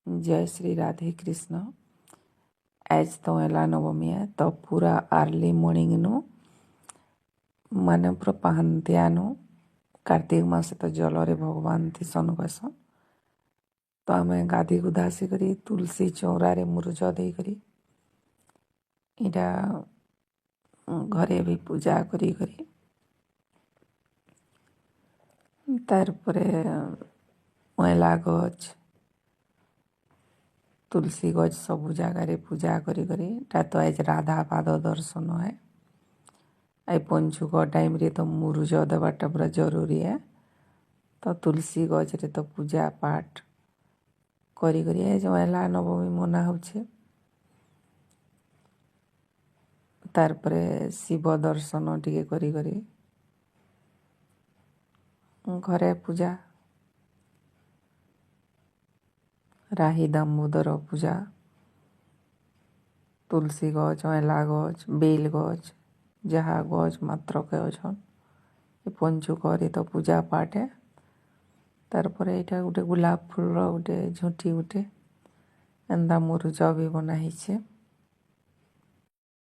जय श्री राधे कृष्ण। आज तो एला नवमी है तो पूरा अर्ली मॉर्निंग नु माने पूरा पहनतियानु कार्तिक मास तो जलरे भगवान थी सन कहसन। तो आम गाधी गुधासी करी तुलसी चौरारे मुरुज दे करी इटा घरे भी पूजा करी करी तार परे महिला गछ तुलसी गछ सबू जगार पूजा करी करी तो आज राधा पाद दर्शन है। आई पंचुक टाइम रे तो मुरुज देवाटा पूरा जरूरी है। तो तुलसी गछ रे तो पूजा पाठ करी करी आज महिला नवमी मना होछे। तार परे शिव दर्शन टिके करी करी घरे पूजा राही दामोदर पूजा तुलसी गछ महिला गछ बेल गछ जहा गछ मात्र के अछन ये पंचुक तो पूजा पाठ है। तार परे एटा गोटे गुलाब फूल गोटे झुंटी गोटे एंदा मुरुज भी बना ही।